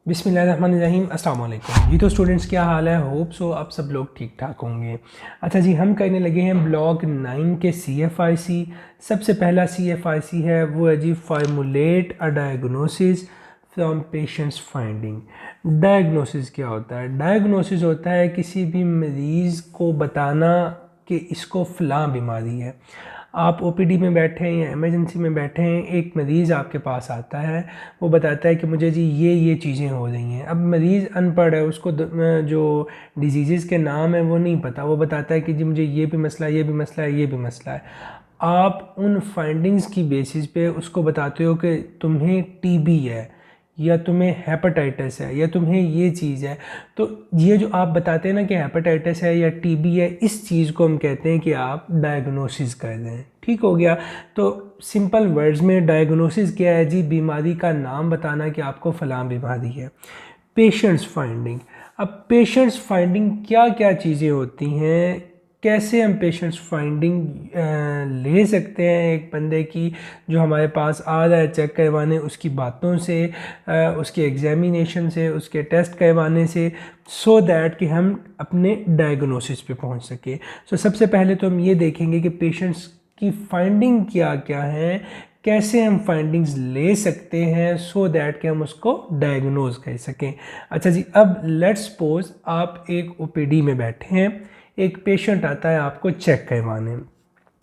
बिस्मिल्लाहिर्रहमानिर्रहीम अस्सलाम वालेकुम। जी तो स्टूडेंट्स क्या हाल है, होप सो आप सब लोग ठीक ठाक होंगे। अच्छा जी, हम करने लगे हैं ब्लॉक 9 के CFIC। सबसे पहला CFIC है वो है जी formulate a diagnosis from patients finding. Diagnosis क्या होता है? डायग्नोसिस होता है किसी भी मरीज़ को बताना कि इसको फ़लाँ बीमारी है। आप ओपीडी में बैठे हैं या इमरजेंसी में बैठे हैं, एक मरीज़ आपके पास आता है, वो बताता है कि मुझे जी ये चीज़ें हो रही हैं। अब मरीज़ अनपढ़ है, उसको जो डिजीज़ के नाम है वो नहीं पता, वो बताता है कि जी मुझे ये भी मसला है, ये भी मसला है, ये भी मसला है। आप उन फाइंडिंग्स की बेसिस पे उसको बताते हो कि तुम्हें टीबी है या तुम्हें हेपेटाइटिस है या तुम्हें ये चीज़ है। तो ये जो आप बताते हैं ना कि हेपेटाइटिस है या टीबी है, इस चीज़ को हम कहते हैं कि आप डायग्नोसिस कर रहे हैं। ठीक हो गया। तो सिंपल वर्ड्स में डायग्नोसिस क्या है जी? बीमारी का नाम बताना कि आपको फ़लाँ बीमारी है। Patients finding. अब पेशेंट्स फाइंडिंग क्या क्या चीज़ें होती हैं, कैसे हम पेशेंट्स फाइंडिंग ले सकते हैं एक बंदे की जो हमारे पास आ रहा है चेक करवाने, उसकी बातों से, उसके एग्जामिनेशन से, उसके टेस्ट करवाने से, सो दैट कि हम अपने डायग्नोसिस पे पहुंच सके। सो सबसे पहले तो हम ये देखेंगे कि पेशेंट्स की फाइंडिंग क्या क्या है, कैसे हम फाइंडिंग्स ले सकते हैं सो दैट कि हम उसको डायग्नोज कर सकें। अच्छा जी, अब लेट्स सपोज आप एक ओपीडी में बैठे हैं, एक पेशेंट आता है आपको चेक करवाने।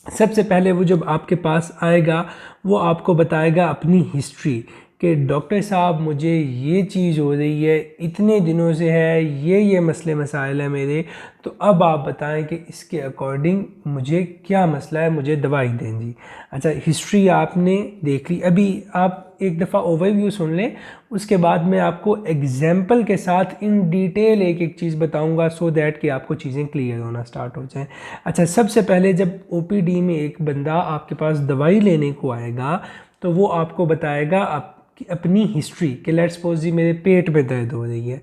सबसे पहले वो जब आपके पास आएगा वो आपको बताएगा अपनी हिस्ट्री कि डॉक्टर साहब मुझे ये चीज़ हो रही है, इतने दिनों से है, ये मसले मसाइल है मेरे, तो अब आप बताएं कि इसके अकॉर्डिंग मुझे क्या मसला है, मुझे दवाई दें जी। अच्छा, हिस्ट्री आपने देख ली, अभी आप एक दफ़ा ओवरव्यू सुन लें, उसके बाद मैं आपको एग्जाम्पल के साथ इन डिटेल एक एक चीज़ बताऊंगा सो दैट कि आपको चीज़ें क्लियर होना स्टार्ट हो जाएं। अच्छा, सबसे पहले जब ओपीडी में एक बंदा आपके पास दवाई लेने को आएगा तो वो आपको बताएगा अपनी हिस्ट्री कि लेट्स सपोज जी मेरे पेट में दर्द हो रही है।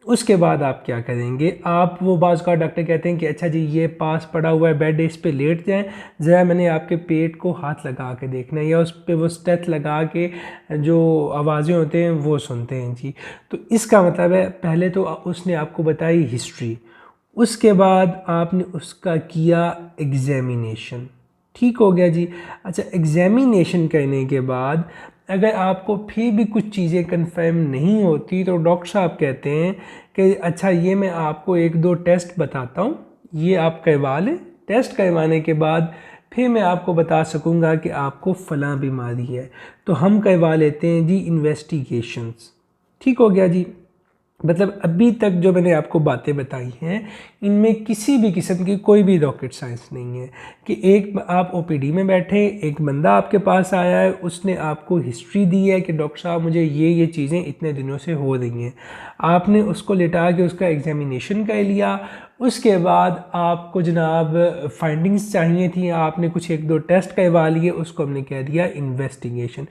उसके बाद आप क्या करेंगे, आप वो बाज़ का डॉक्टर कहते हैं कि अच्छा जी ये पास पड़ा हुआ है बेड, इस पे लेट जाएं, ज़रा मैंने आपके पेट को हाथ लगा के देखना है, या उस पर वो स्टेथ लगा के जो आवाज़ें होते हैं वो सुनते हैं जी। तो इसका मतलब है पहले तो उसने आपको बताई हिस्ट्री, उसके बाद आपने उसका किया एग्ज़ामिनेशन। ठीक हो गया जी। अच्छा, एग्ज़ामिनेशन करने के बाद अगर आपको फिर भी कुछ चीज़ें कंफर्म नहीं होती तो डॉक्टर साहब कहते हैं कि अच्छा ये मैं आपको एक दो टेस्ट बताता हूँ, ये आप करवा लें। टेस्ट करवाने के बाद फिर मैं आपको बता सकूँगा कि आपको फ़लाँ बीमारी है, तो हम करवा लेते हैं जी इन्वेस्टिगेशंस। ठीक हो गया जी। मतलब अभी तक जो मैंने आपको बातें बताई हैं इनमें किसी भी किस्म की कोई भी रॉकेट साइंस नहीं है कि एक आप ओपीडी में बैठे, एक बंदा आपके पास आया है, उसने आपको हिस्ट्री दी है कि डॉक्टर साहब मुझे ये चीज़ें इतने दिनों से हो रही हैं, आपने उसको लिटा के उसका एग्जामिनेशन कर लिया। उसके बाद आपको जनाब फाइंडिंग्स चाहिए थी, आपने कुछ एक दो टेस्ट करवा लिए, उसको हमने कह दिया इन्वेस्टिगेशन।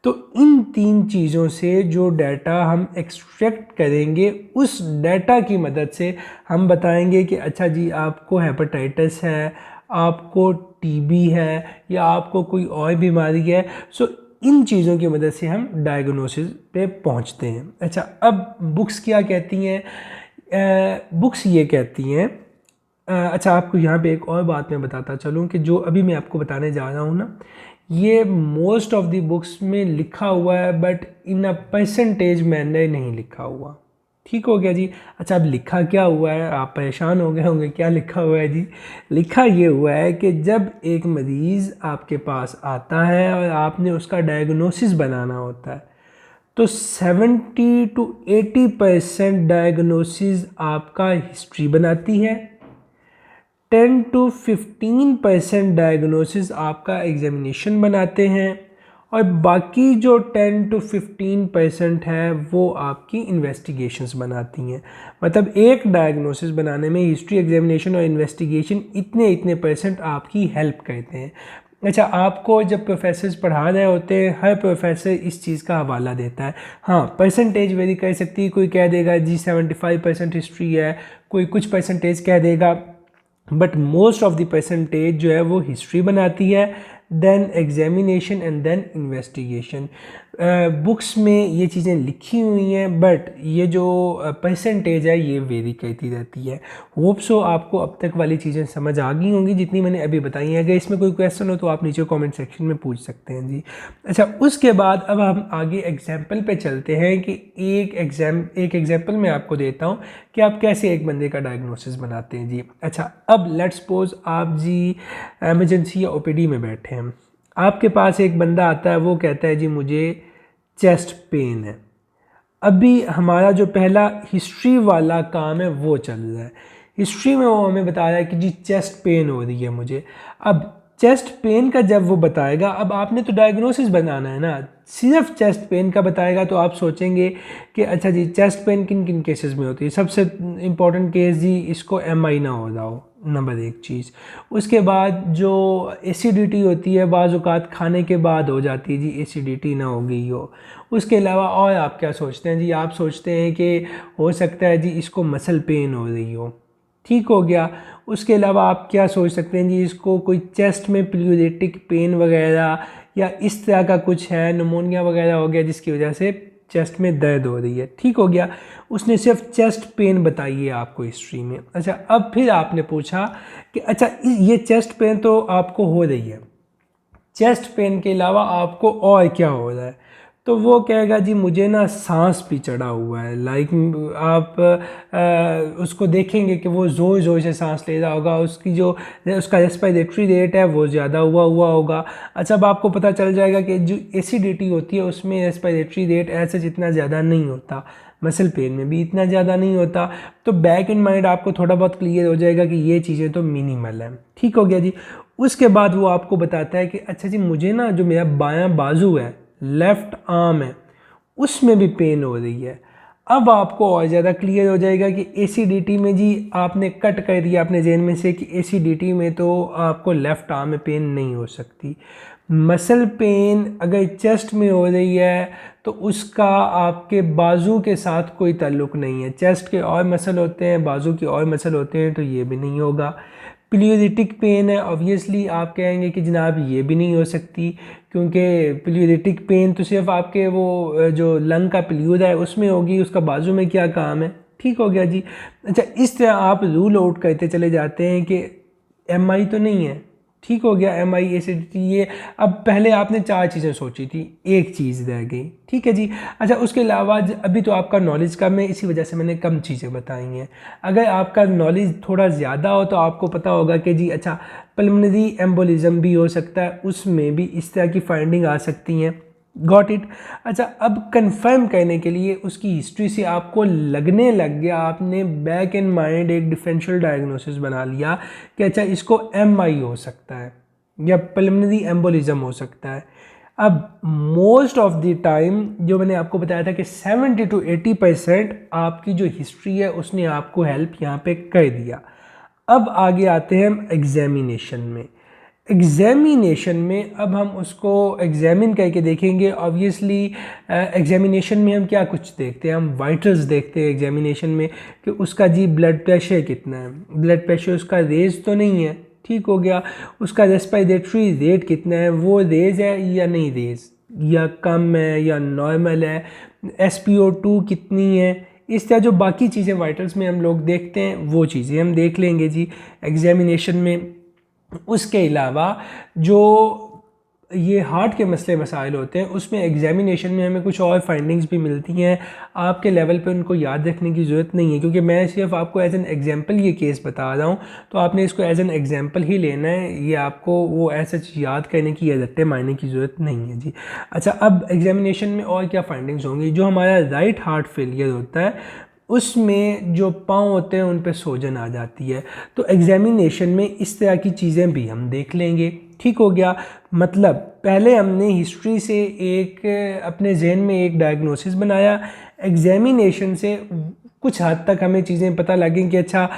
तो इन तीन चीज़ों से जो डाटा हम एक्सट्रैक्ट करेंगे उस डाटा की मदद से हम बताएंगे कि अच्छा जी आपको हेपेटाइटिस है, आपको टीबी है या आपको कोई और बीमारी है। सो इन चीज़ों की मदद से हम डायग्नोसिस पे पहुंचते हैं। अच्छा, अब बुक्स क्या कहती हैं? बुक्स ये कहती हैं, अच्छा आपको यहाँ पे एक और बात मैं बताता चलूँ कि जो अभी मैं आपको बताने जा रहा हूँ ना, ये मोस्ट ऑफ द बुक्स में लिखा हुआ है but in a percentage manner नहीं लिखा हुआ। ठीक हो गया जी। अच्छा, अब लिखा क्या हुआ है, आप परेशान हो गए होंगे क्या लिखा हुआ है जी। लिखा ये हुआ है कि जब एक मरीज़ आपके पास आता है और आपने उसका डायग्नोसिस बनाना होता है तो 70 to 80% डायग्नोसिस आपका हिस्ट्री बनाती है, 10 to 15% डायग्नोसिस आपका एग्जामिनेशन बनाते हैं, और बाकी जो 10 to 15% है वो आपकी इन्वेस्टिगेशंस बनाती हैं। मतलब एक डायग्नोसिस बनाने में हिस्ट्री, एग्जामिनेशन और इन्वेस्टिगेशन इतने इतने परसेंट आपकी हेल्प करते हैं। अच्छा, आपको जब प्रोफेसर्स पढ़ा रहे होते हैं हर प्रोफेसर इस चीज़ का हवाला देता है। हाँ, परसेंटेज वेरी कर सकती है, कोई कह देगा जी 75% हिस्ट्री है, कोई कुछ परसेंटेज कह देगा, but most of the percentage जो है वो हिस्ट्री बनाती है, then examination and then investigation. Books में ये चीज़ें लिखी हुई हैं, बट ये जो परसेंटेज है ये वेरी करती रहती है। होप सो आपको अब तक वाली चीज़ें समझ आ गई होंगी जितनी मैंने अभी बताई हैं। अगर इसमें कोई क्वेश्चन हो तो आप नीचे कमेंट सेक्शन में पूछ सकते हैं जी। अच्छा, उसके बाद अब हम आगे एग्जाम्पल पे चलते हैं कि एक एग्जाम्पल मैं आपको देता हूँ कि आप कैसे एक बंदे का डायग्नोसिस बनाते हैं जी। अच्छा, अब लेट्स सपोज आप जी एमरजेंसी या ओपीडी में बैठे हैं, आपके पास एक बंदा आता है, वो कहता है जी मुझे चेस्ट पेन है। अभी हमारा जो पहला हिस्ट्री वाला काम है वो चल रहा है। हिस्ट्री में वो हमें बता रहा है कि जी चेस्ट पेन हो रही है मुझे। अब चेस्ट पेन का जब वो बताएगा, अब आपने तो डायग्नोसिस बनाना है ना। सिर्फ चेस्ट पेन का बताएगा तो आप सोचेंगे कि अच्छा जी चेस्ट पेन किन किन केसेस में होती है। सबसे इम्पॉर्टेंट केस जी, इसको एमआई ना हो रहा हो, नंबर एक चीज़। उसके बाद जो एसिडिटी होती है बाज़ औक़ात खाने के बाद हो जाती है जी, एसिडिटी ना हो गई हो। उसके अलावा और आप क्या सोचते हैं जी, आप सोचते हैं कि हो सकता है जी इसको मसल पेन हो रही हो, ठीक हो गया। उसके अलावा आप क्या सोच सकते हैं जी, इसको कोई चेस्ट में प्लूरेटिक पेन वगैरह या इस तरह का कुछ है, निमोनिया वगैरह हो गया जिसकी वजह से चेस्ट में दर्द हो रही है, ठीक हो गया। उसने सिर्फ चेस्ट पेन बताई है आपको हिस्ट्री में। अच्छा, अब फिर आपने पूछा कि अच्छा ये चेस्ट पेन तो आपको हो रही है, चेस्ट पेन के अलावा आपको और क्या हो रहा है, तो वो कहेगा जी मुझे ना सांस भी चढ़ा हुआ है। लाइक आप उसको देखेंगे कि वो ज़ोर ज़ोर से सांस ले रहा होगा, उसकी जो उसका रेस्पिरेटरी रेट है वो ज़्यादा हुआ होगा। अच्छा, अब आपको पता चल जाएगा कि जो एसिडिटी होती है उसमें रेस्पिरेटरी रेट ऐसे जितना ज़्यादा नहीं होता, मसल पेन में भी इतना ज़्यादा नहीं होता। तो बैक इन माइंड आपको थोड़ा बहुत क्लियर हो जाएगा कि ये चीज़ें तो मिनिमल हैं, ठीक हो गया जी। उसके बाद वो आपको बताता है कि अच्छा जी मुझे ना जो मेरा बायां बाजू है, लेफ़्ट आर्म है, उसमें भी पेन हो रही है। अब आपको और ज़्यादा क्लियर हो जाएगा कि एसिडिटी में जी आपने कट कर दिया अपने जहन में से कि एसिडिटी में तो आपको लेफ़्ट आर्म में पेन नहीं हो सकती। मसल पेन अगर चेस्ट में हो रही है तो उसका आपके बाजू के साथ कोई ताल्लुक़ नहीं है। चेस्ट के और मसल होते हैं, बाजू के और मसल होते हैं, तो ये भी नहीं होगा। प्लूरेटिक पेन है, ऑब्वियसली आप कहेंगे कि जनाब ये भी नहीं हो सकती, क्योंकि प्लूरेटिक पेन तो सिर्फ आपके वो जो लंग का प्लूर है उसमें होगी, उसका बाजू में क्या काम है, ठीक हो गया जी। अच्छा, इस तरह आप रूल आउट करते चले जाते हैं कि एमआई तो नहीं है, ठीक हो गया, एमआई एसिडिटी ये। अब पहले आपने 4 चीज़ें सोची थी, एक चीज़ रह गई, ठीक है जी। अच्छा, उसके अलावा अभी तो आपका नॉलेज कम है, इसी वजह से मैंने कम चीज़ें बताई हैं। अगर आपका नॉलेज थोड़ा ज़्यादा हो तो आपको पता होगा कि जी अच्छा पल्मोनरी एम्बोलिज्म भी हो सकता है, उसमें भी इस तरह की फाइंडिंग आ सकती हैं। Got it. अच्छा, अब कंफर्म करने के लिए उसकी हिस्ट्री से आपको लगने लग गया, आपने बैक इन माइंड एक डिफरेंशियल डायग्नोसिस बना लिया कि अच्छा इसको एमआई हो सकता है या पल्मोनरी एम्बोलिज्म हो सकता है। अब मोस्ट ऑफ द टाइम जो मैंने आपको बताया था कि 70 to 80% आपकी जो हिस्ट्री है उसने आपको हेल्प यहाँ पे कर दिया। अब आगे आते हैं हम एग्जामिनेशन में। एग्जामिनेशन में अब हम उसको एग्जामिन करके देखेंगे। ऑब्वियसली एग्जामिनेशन में हम क्या कुछ देखते हैं, हम वाइटल्स देखते हैं एग्जामिनेशन में कि उसका जी ब्लड प्रेशर कितना है, ब्लड प्रेशर उसका रेज तो नहीं है, ठीक हो गया। उसका रेस्पिरेटरी रेट कितना है, वो रेज है या नहीं रेज, या कम है या नॉर्मल है, SpO2 कितनी है, इस तरह जो बाकी चीज़ें वाइटल्स में हम लोग देखते हैं वो चीज़ें हम देख लेंगे जी एग्जामिनेशन में। उसके अलावा जो ये हार्ट के मसले मसाइल होते हैं उसमें एग्जामिनेशन में हमें कुछ और फाइंडिंग्स भी मिलती हैं। आपके लेवल पे उनको याद रखने की ज़रूरत नहीं है, क्योंकि मैं सिर्फ आपको एज एन एग्जांपल ये केस बता रहा हूँ, तो आपने इसको एज एन एग्जांपल ही लेना है। ये आपको वो ऐसा याद करने की या रट्टे मारने की ज़रूरत नहीं है जी। अच्छा, अब एग्जामिनेशन में और क्या फाइंडिंग्स होंगी, जो हमारा राइट हार्ट फेलियर होता है उसमें जो पाँव होते हैं उन पे सूजन आ जाती है, तो एग्जामिनेशन में इस तरह की चीज़ें भी हम देख लेंगे, ठीक हो गया। मतलब पहले हमने हिस्ट्री से एक अपने जहन में एक डायग्नोसिस बनाया, एग्जामिनेशन से कुछ हद तक हमें चीज़ें पता लगें कि अच्छा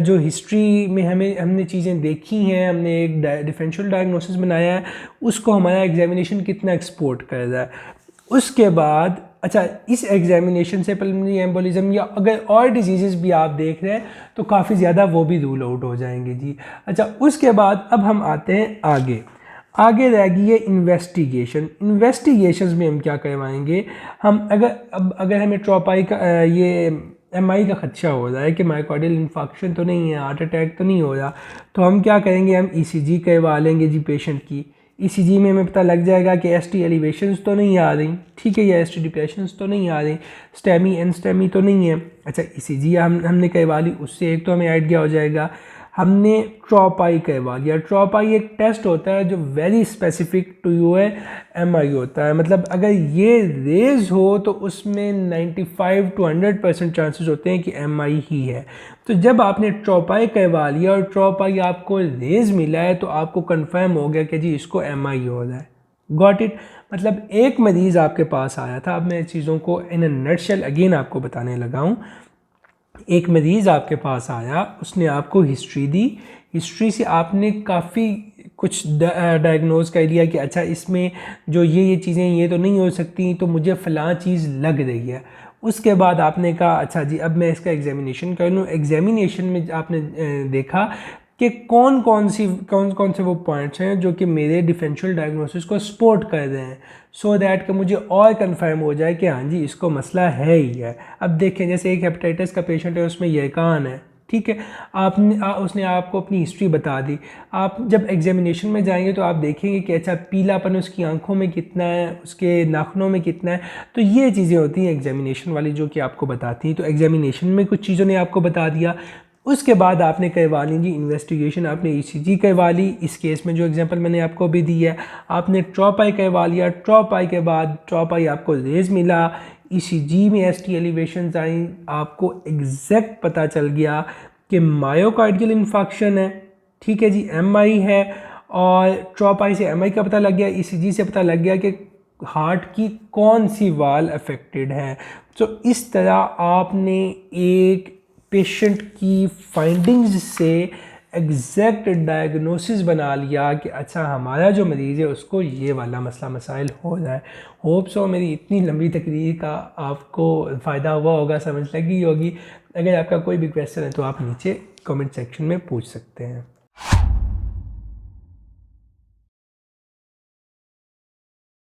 जो हिस्ट्री में हमने चीज़ें देखी हैं, हमने एक डिफरेंशियल डायग्नोसिस बनाया है, उसको हमारा एग्जामिनेशन कितना एक्सपोर्ट कर रहा है। उसके बाद अच्छा इस एग्जामिनेशन से पल्मोनरी एम्बोलिज्म या अगर और डिजीज़ भी आप देख रहे हैं तो काफ़ी ज़्यादा वो भी रूल आउट हो जाएंगे जी। अच्छा, उसके बाद अब हम आते हैं आगे। आगे रह गई है इन्वेस्टिगेशन। इन्वेस्टिगेशंस में हम क्या करवाएंगे, हम अगर हमें ट्रॉपाई का ये एमआई का खदशा हो रहा है कि मायोकार्डियल इन्फार्क्शन तो नहीं है, हार्ट अटैक तो नहीं हो रहा, तो हम क्या करेंगे, हम ईसीजी करवा लेंगे जी पेशेंट की। ईसीजी में हमें पता लग जाएगा कि एसटी एलिवेशंस तो नहीं आ रही, ठीक है, या एसटी डिप्रेशंस तो नहीं आ रही, स्टेमी एंड स्टेमी तो नहीं है। अच्छा, ईसीजी हमने करवा ली, उससे एक तो हमें आइडिया हो जाएगा। हमने ट्रॉपाई करवा लिया। ट्रॉपाई एक टेस्ट होता है जो very specific to your MI होता है, मतलब अगर ये रेज हो तो उसमें 95 to 100% चांसेस होते हैं कि एमआई ही है। तो जब आपने ट्रॉपाई करवा लिया और ट्रॉपाई आपको रेज मिला है तो आपको कंफर्म हो गया कि जी इसको एमआई हो रहा है। Got it. मतलब एक मरीज़ आपके पास आया था, अब मैं चीज़ों को इन अ नटशेल अगेन आपको बताने लगा हूँ। एक मरीज़ आपके पास आया, उसने आपको हिस्ट्री दी, हिस्ट्री से आपने काफ़ी कुछ डायग्नोज कर लिया कि अच्छा इसमें जो ये चीज़ें ये तो नहीं हो सकती, तो मुझे फ़लाँ चीज़ लग रही है। उसके बाद आपने कहा अच्छा जी अब मैं इसका एग्जामिनेशन कर लूँ। एग्जामिनेशन में आपने देखा कि कौन कौन से वो पॉइंट्स हैं जो कि मेरे डिफरेंशियल डायग्नोसिस को सपोर्ट कर रहे हैं, सो दैट कि मुझे और कंफर्म हो जाए कि हाँ जी इसको मसला है ही है। अब देखें जैसे एक हेपेटाइटिस का पेशेंट है, उसमें यकान है, ठीक है, उसने आपको अपनी हिस्ट्री बता दी। आप जब एग्जामिनेशन में जाएंगे तो आप देखेंगे कि अच्छा पीलापन उसकी आंखों में कितना है, उसके नाखूनों में कितना है। तो ये चीज़ें होती हैं एग्जामिनेशन वाली जो कि आपको बताती हैं। तो एग्जामिनेशन में कुछ चीज़ों ने आपको बता दिया। उसके बाद आपने करवा ली जी इन्वेस्टिगेशन, आपने ईसीजी करवा ली। इस केस में जो एग्जांपल मैंने आपको अभी दी है, आपने ट्रॉपाई करवा लिया। ट्रॉपाई के बाद ट्रॉपाई आपको रेज मिला, ईसीजी में एसटी एलिवेशंस आई, आपको एग्जैक्ट पता चल गया कि मायोकार्डियल इन्फार्क्शन है, ठीक है जी, एमआई है। और ट्रॉपाई से एमआई का पता लग गया, ईसीजी से पता लग गया कि हार्ट की कौन सी वाल अफेक्टेड है। तो इस तरह आपने एक पेशेंट की फाइंडिंग्स से एग्जैक्ट डायग्नोसिस बना लिया कि अच्छा हमारा जो मरीज़ है उसको ये वाला मसला मसाइल हो रहा है। होप सो मेरी इतनी लंबी तकरीर का आपको फ़ायदा हुआ होगा, समझ लगी होगी। अगर आपका कोई भी क्वेश्चन है तो आप नीचे कमेंट सेक्शन में पूछ सकते हैं।